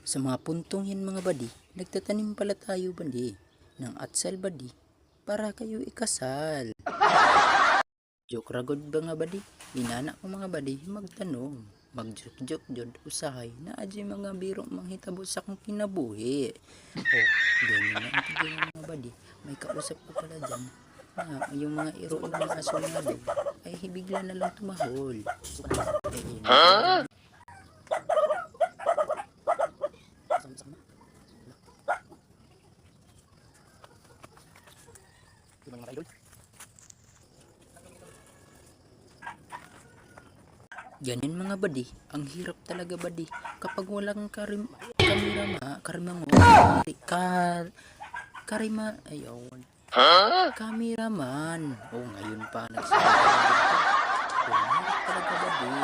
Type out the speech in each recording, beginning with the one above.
Sa mga puntong yan mga badi, nagtatanim pala tayo badi ng atsal badi para kayo ikasal. Joke ragod ba nga badi? Inana ko mga badi magtanong. Mag-joke-joke jod usahay na adyo mga biro manghitabo sa kong kinabuhi. Oh, ganyan na ang tigay mga badi. May kausap ko pala dyan na yung mga iro ng mga aso nga daw ay bigla na lang tumahol. Eh, ganyan mga badi, ang hirap talaga badi kapag walang kameraman. Oh, ngayon pa nagsasabi talaga badi.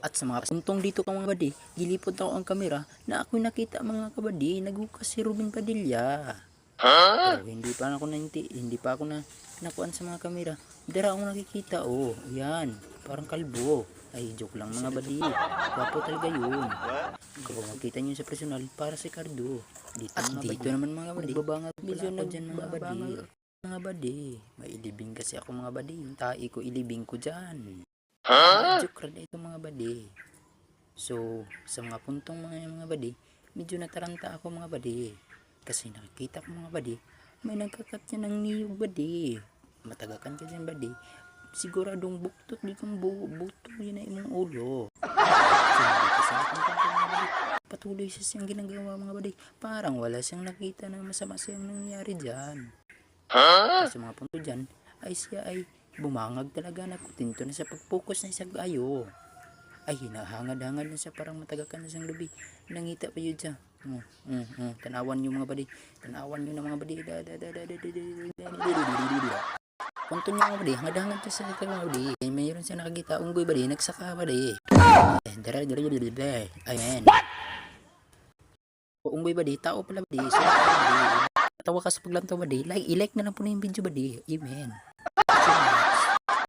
At sa mga puntong dito ka mga badi, gilipod ako ang kamera na ako'y nakita mga kabadi, naghukas si Ruben Padilla. Pero hindi pa ako na nakuan sa mga kamera. Dara ako nakikita, oh, yan, parang kalbo. Ay, joke lang mga badi. Wapo talaga yun. Kapag makita nyo sa personal, para si Cardo. Dito at mga dito badi naman mga badi, babangat medyo na dyan mga badi. Mga badi, may ilibing kasi ako mga badi. Yung tae ko, ilibing ko dyan. Joke rin ito mga badi. So, sa mga puntong mga badi, medyo nataranta ako mga badi. Kasi nakikita ko mga badi, may nagkakat niya ng niyog badi. Matagakan ka dyan badi. Siguradong buktot di kang buto yun na imong ulo. So, dito sa mga badi, patuloy sa siyang ginagawa mga badi. Parang wala siyang nakita na masama siyang nangyari dyan. Kasi mga punto dyan, ay siya ay bumangag talaga na kutinto na sa pag-focus na isang ayo. Ay hinahangad-hangad na siya parang matagakan na siyang lubi. Nangita pa yun siya. Tanawan nyo mga badi. Tanawan nyo na mga badi. Punto nyo mga badi. Hangad-hangad siya sa mga badi. Mayroon siya nakakita. Unggoy badi. Nagsaka badi. Ayan. Unggoy badi. Tao pala badi. Tawa ka sa paglantaw badi. I-like na lang po na yung video badi. Amen.